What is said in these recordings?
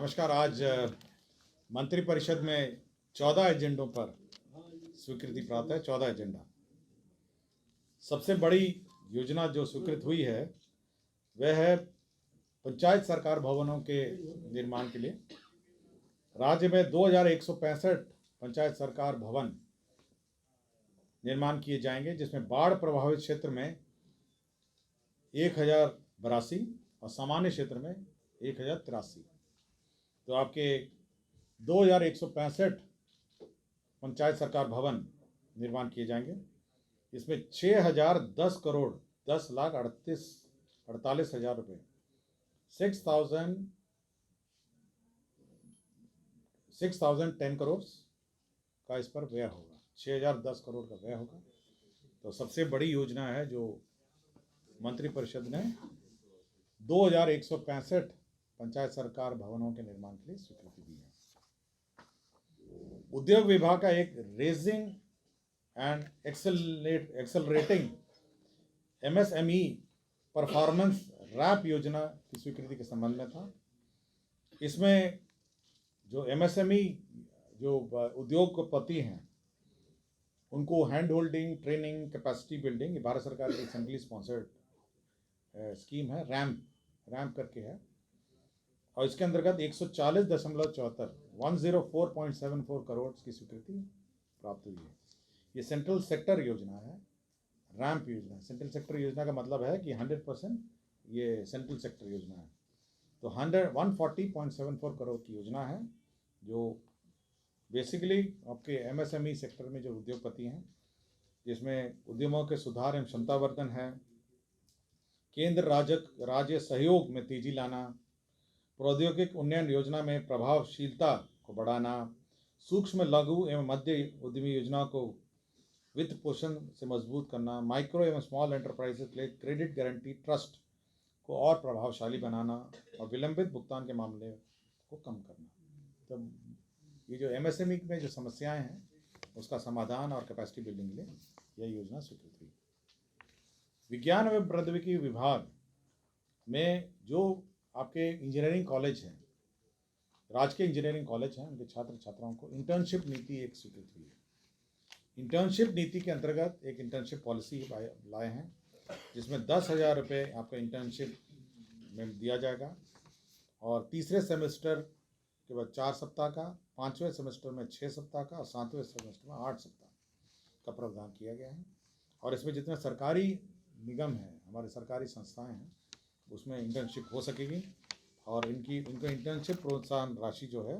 नमस्कार। आज मंत्रिपरिषद में 14 एजेंडों पर स्वीकृति प्राप्त है। 14 एजेंडा। सबसे बड़ी योजना जो स्वीकृत हुई है वह है पंचायत सरकार भवनों के निर्माण के लिए। राज्य में 2165 पंचायत सरकार भवन निर्माण किए जाएंगे, जिसमें बाढ़ प्रभावित क्षेत्र में 1082 और सामान्य क्षेत्र में 1083। तो आपके 2165 पंचायत सरकार भवन निर्माण किए जाएंगे। इसमें 6010 करोड़ 10,38,48,000 रुपये 6,010 करोड़ का इस पर व्यय होगा। 6010 करोड़ का व्यय होगा। तो सबसे बड़ी योजना है जो मंत्रिपरिषद ने 2165 पंचायत सरकार भवनों के निर्माण के लिए स्वीकृति दी है। उद्योग विभाग का एक raising and accelerating MSME performance RAMP योजना की स्वीकृति के संबंध में था। इसमें जो MSME जो उद्योगपति हैं उनको hand holding, training, capacity building, Bharat सरकार की सेंट्रली स्पॉन्सर्ड स्कीम है, रैम्प करके है। और इसके अंतर्गत 140.74 करोड़ की स्वीकृति प्राप्त हुई है। ये सेंट्रल सेक्टर योजना है, रैम्प योजना। सेंट्रल सेक्टर योजना का मतलब है कि 100% ये सेंट्रल सेक्टर योजना है। तो 140.74 करोड़ की योजना है जो बेसिकली आपके MSME सेक्टर में जो उद्योगपति हैं, जिसमें उद्यमों के सुधार एवं क्षमतावर्धन है, केंद्र राज्य सहयोग में तेजी लाना, प्रौद्योगिक उन्नयन योजना में प्रभावशीलता को बढ़ाना, सूक्ष्म लघु एवं मध्य उद्यमी योजनाओं को वित्त पोषण से मजबूत करना, माइक्रो एवं स्मॉल एंटरप्राइजेस के लिए क्रेडिट गारंटी ट्रस्ट को और प्रभावशाली बनाना और विलंबित भुगतान के मामले को कम करना। तो ये जो MSME में जो समस्याएं हैं उसका समाधान और कैपेसिटी बिल्डिंग के लिए यह योजना स्वीकृत हुई। विज्ञान एवं प्रौद्योगिकी विभाग में जो आपके इंजीनियरिंग कॉलेज हैं, राजकीय इंजीनियरिंग कॉलेज हैं, उनके छात्र छात्राओं को इंटर्नशिप नीति एक स्वीकृत हुई है। इंटर्नशिप नीति के अंतर्गत एक इंटर्नशिप पॉलिसी लाए हैं, जिसमें 10,000 रुपये आपको इंटर्नशिप में दिया जाएगा और तीसरे सेमेस्टर के बाद 4 सप्ताह का, 5वें सेमेस्टर में 6 सप्ताह का और 7वें सेमेस्टर में 8 सप्ताह का प्रावधान किया गया है। और इसमें जितने सरकारी निगम हैं, हमारे सरकारी संस्थाएं हैं, उसमें इंटर्नशिप हो सकेगी। और इनको इंटर्नशिप प्रोत्साहन राशि जो है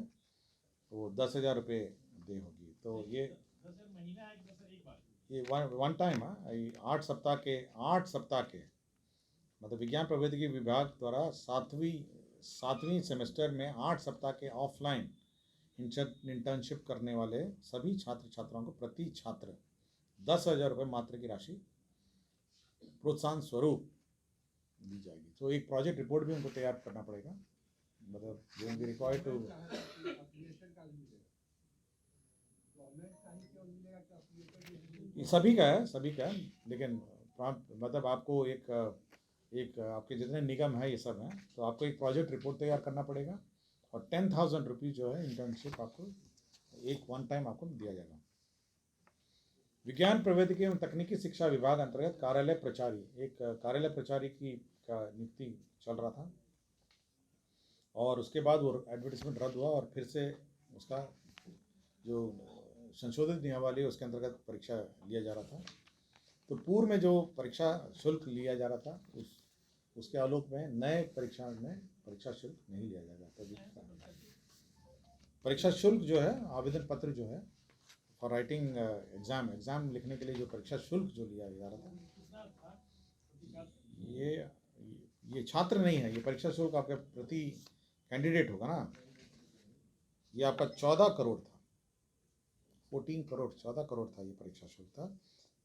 वो 10,000 रुपये दे होगी। तो ये वन टाइम 8 सप्ताह के मतलब विज्ञान प्रौद्योगिकी विभाग द्वारा सातवीं सेमेस्टर में 8 सप्ताह के ऑफलाइन इंटर्नशिप करने वाले सभी छात्र छात्राओं को प्रति छात्र 10,000 रुपये मात्र की राशि प्रोत्साहन स्वरूप दी जाएगी। तो एक प्रोजेक्ट रिपोर्ट भी उनको तैयार करना पड़ेगा, मतलब रिक्वायर्ड टू सभी का है, लेकिन मतलब आपको एक आपके जितने निगम है ये सब हैं, तो आपको एक प्रोजेक्ट रिपोर्ट तैयार करना पड़ेगा और 10,000 रुपीज़ जो है इंटर्नशिप आपको एक वन टाइम आपको दिया जाएगा। विज्ञान प्रौद्योगिकी एवं तकनीकी शिक्षा विभाग अंतर्गत कार्यालय प्रचारी की नियुक्ति चल रहा था और उसके बाद वो एडवर्टीजमेंट रद्द हुआ और फिर से उसका जो संशोधित नियमावली है उसके अंतर्गत परीक्षा लिया जा रहा था। तो पूर्व में जो परीक्षा शुल्क लिया जा रहा था उसके आलोक में नए परीक्षा में परीक्षा शुल्क नहीं लिया जाएगा। तो परीक्षा शुल्क जो है, आवेदन पत्र जो है फॉर राइटिंग एग्ज़ाम लिखने के लिए जो परीक्षा शुल्क जो लिया जा रहा था, ये छात्र नहीं है, ये परीक्षा शुल्क आपके प्रति कैंडिडेट होगा ना। ये आपका 14 करोड़ था, 14 करोड़ था ये परीक्षा शुल्क था।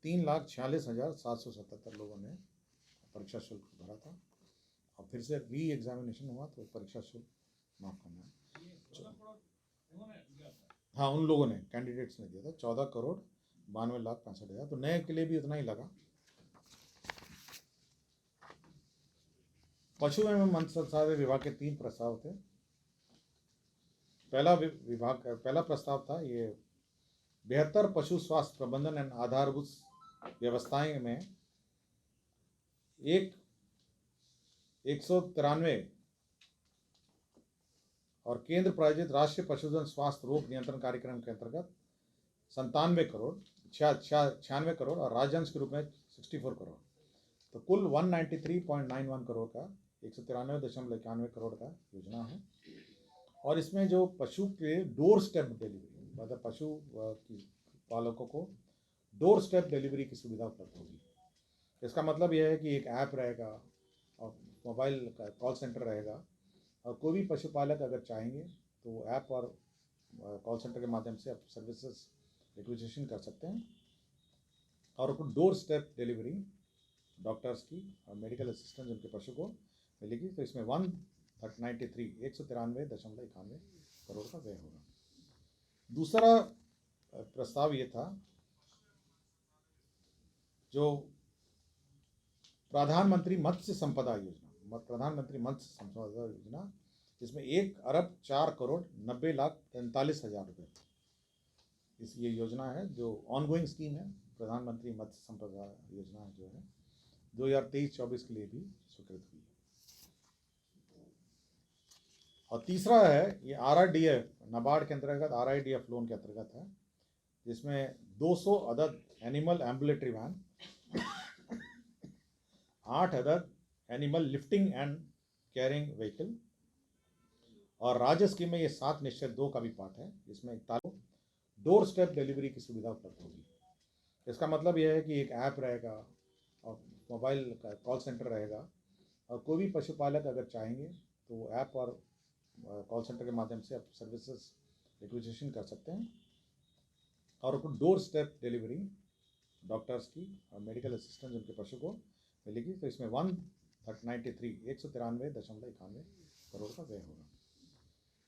3,46,777 लोगों ने परीक्षा शुल्क भरा था और फिर से री एग्जामिनेशन हुआ तो परीक्षा शुल्क माफ करना है। हाँ, उन लोगों ने, कैंडिडेट्स ने दिया था 14,92,65,000। तो नए के लिए भी उतना ही लगा। पशु एवं मत्स्य संसाधन विभाग के 3 प्रस्ताव थे। पहला प्रस्ताव था ये बेहतर पशु स्वास्थ्य प्रबंधन एंड आधारभूत व्यवस्थाएं में 193 और केंद्र प्रायोजित राष्ट्रीय पशुधन स्वास्थ्य रोग नियंत्रण कार्यक्रम के अंतर्गत 96 करोड़ और राज्यांश के रूप में 64 करोड़, तो कुल 193.91 करोड़ का 193.91 करोड़ का योजना है। और इसमें जो पशु के डोर स्टेप डिलीवरी, मतलब पशु पालकों को डोर स्टेप डिलीवरी की सुविधा उपलब्ध होगी। इसका मतलब यह है कि एक ऐप रहेगा और मोबाइल का कॉल सेंटर रहेगा, और कोई भी पशुपालक अगर चाहेंगे तो ऐप और कॉल सेंटर के माध्यम से आप सर्विसेज रिक्वेजिशन कर सकते हैं और उनको डोर स्टेप डिलीवरी डॉक्टर्स की और मेडिकल असिस्टेंस उनके पशु को मिलेगी। तो इसमें 193.91 करोड़ का व्यय होगा। दूसरा प्रस्ताव ये था जो प्रधानमंत्री मत्स्य संपदा योजना, इसमें 1,04,90,43,43,000 रुपये इस ये योजना है जो ऑनगोइंग स्कीम है। प्रधानमंत्री मत्स्य संपदा योजना जो है 2023-24 के लिए भी स्वीकृत हुई है। और तीसरा है ये RIDF, नाबार्ड के अंतर्गत RIDF लोन के अंतर्गत है, जिसमें 200 अदद एनिमल एम्बुलेटरी वैन, 8 अदद animal lifting and carrying vehicle, और राज्य स्कीम में ये 7/2 का भी पार्ट है। इसमें 41 डोर स्टेप डिलीवरी की सुविधा उपलब्ध होगी। इसका मतलब यह है कि एक ऐप रहेगा और मोबाइल का कॉल सेंटर रहेगा, और कोई भी पशुपालक अगर चाहेंगे तो ऐप और कॉल सेंटर के माध्यम से आप सर्विसेज रिक्वेजिशन कर सकते हैं और उनको डोर स्टेप डिलीवरी डॉक्टर्स की और मेडिकल असिस्टेंस उनके पशु को मिलेगी। तो इसमें 193.91 करोड़ का व्यय होगा।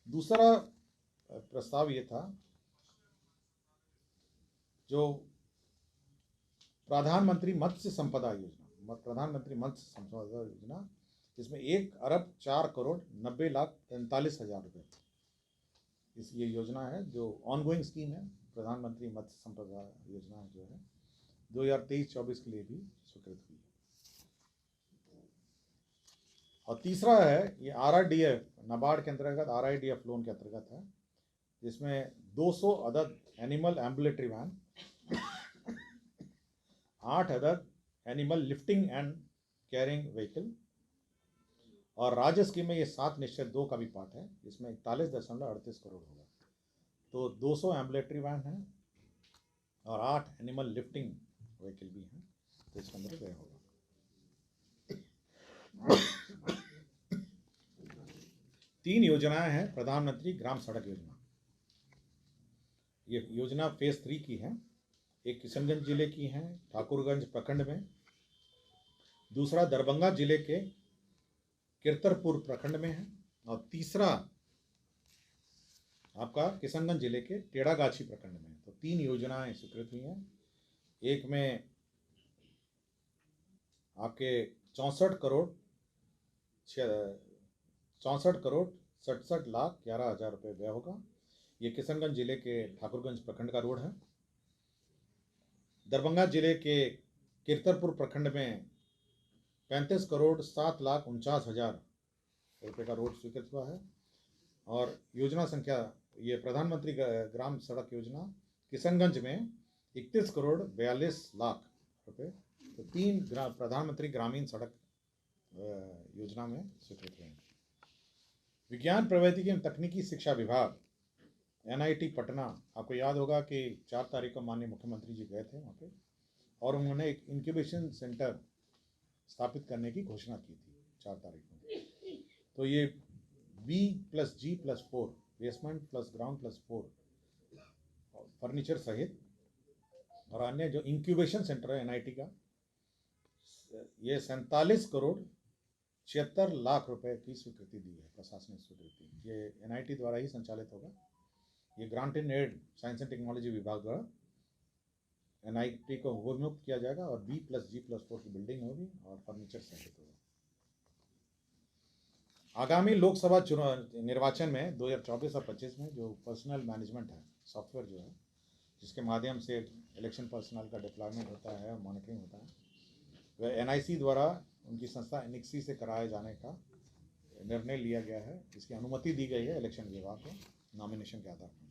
दूसरा प्रस्ताव ये था जो प्रधानमंत्री मत्स्य संपदा योजना, इसमें 1,04,90,43,43,000 रुपये इस ये योजना है जो ऑनगोइंग स्कीम है। प्रधानमंत्री मत्स्य संपदा योजना जो है 2023-24 के लिए भी स्वीकृत हुई है। और तीसरा है ये RIDF, नाबार्ड के अंतर्गत RIDF लोन के अंतर्गत है, जिसमें 200 अदद एनिमल एम्बुलेटरी वैन, 8 अदद animal lifting and carrying vehicle, और राज्य स्कीम में ये 7/2 का भी पार्ट है। इसमें 41.38 करोड़ होगा। तो 200 एम्बुलेटरी वैन है और 8 एनिमल लिफ्टिंग व्हीकल भी हैं, तो इसके अंदर व्यय होगा। 3 योजनाएं हैं प्रधानमंत्री ग्राम सड़क योजना। ये योजना फेज 3 की है। एक किशनगंज जिले की है ठाकुरगंज प्रखंड में, दूसरा दरभंगा जिले के कीरतरपुर प्रखंड में है, और तीसरा आपका किशनगंज जिले के टेढ़ागाछी प्रखंड में। तो 3 योजनाएं स्वीकृत हुई हैं। एक में आपके 64 करोड़ 67,11,00,000 रुपये व्यय होगा। ये किशनगंज जिले के ठाकुरगंज प्रखंड का रोड है। दरभंगा जिले के कीरतरपुर प्रखंड में 35,07,49,000 रुपये का रोड स्वीकृत हुआ है। और योजना संख्या ये प्रधानमंत्री ग्राम सड़क योजना किशनगंज में 31,42,00,000 रुपये, तो 3 प्रधानमंत्री ग्रामीण सड़क योजना में स्वीकृत हुए हैं। विज्ञान प्रौद्योगिकी एवं तकनीकी शिक्षा विभाग NIT पटना, आपको याद होगा कि 4 तारीख को माननीय मुख्यमंत्री जी गए थे वहाँ पे, और उन्होंने एक इंक्यूबेशन सेंटर स्थापित करने की घोषणा की थी 4 तारीख को। तो ये B+G+4 basement plus ground plus 4 furniture सहित और अन्य जो इंक्यूबेशन सेंटर है NIT का, ये 47,76,00,000 रुपए की स्वीकृति दी है प्रशासनिक स्वीकृति। ये NIT द्वारा ही संचालित होगा। ये grant in aid science and technology विभाग द्वारा NIT को उन्मुक्त किया जाएगा, और B+G+4 की बिल्डिंग होगी और फर्नीचर सहित होगा। आगामी लोकसभा चुनाव निर्वाचन में 2024 और 25 में जो पर्सनल मैनेजमेंट है, सॉफ्टवेयर जो है, जिसके माध्यम से इलेक्शन पर्सनल का डिप्लॉयमेंट होता है और मॉनिटरिंग होता है, वह एनआईसी द्वारा उनकी संस्था एनएक्सी से कराए जाने का निर्णय लिया गया है। इसकी अनुमति दी गई है इलेक्शन विभाग को नॉमिनेशन के आधार पर।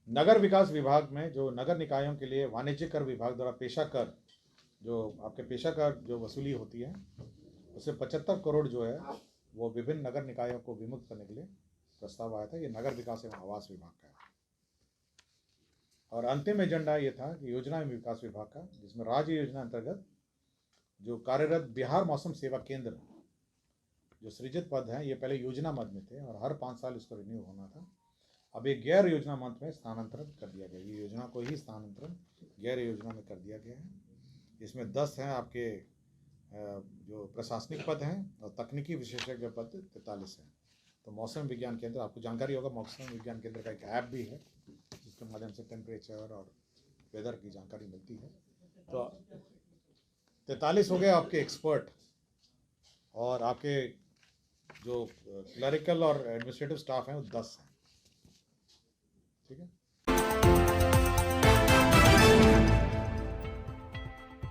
नगर विकास विभाग में जो नगर निकायों के लिए वाणिज्य कर विभाग द्वारा पेशा कर, जो आपके पेशा कर जो वसूली होती है, उससे 75 करोड़ जो है वो विभिन्न नगर निकायों को विमुक्त करने के लिए प्रस्ताव आया था। ये नगर विकास एवं आवास विभाग का है। और अंतिम एजेंडा ये था कि योजना एवं विकास विभाग का, जिसमें राज्य योजना अंतर्गत जो कार्यरत बिहार मौसम सेवा केंद्र जो सृजित पद हैं, ये पहले योजना मद में थे और हर 5 साल इसको रिन्यू होना था। अब एक गैर योजना मद में स्थानांतरण कर दिया गया। ये योजना को ही स्थानांतरण गैर योजना में कर दिया गया है। इसमें 10 हैं आपके जो प्रशासनिक पद हैं और तकनीकी विशेषज्ञ पद 43 हैं। तो मौसम विज्ञान केंद्र, आपको जानकारी होगा, मौसम विज्ञान केंद्र का एक ऐप भी है जिसके माध्यम से टेम्परेचर और वेदर की जानकारी मिलती है। तो 43 हो गए आपके एक्सपर्ट, और आपके जो क्लरिकल और एडमिनिस्ट्रेटिव स्टाफ हैं वो 10 हैं। ठीक है।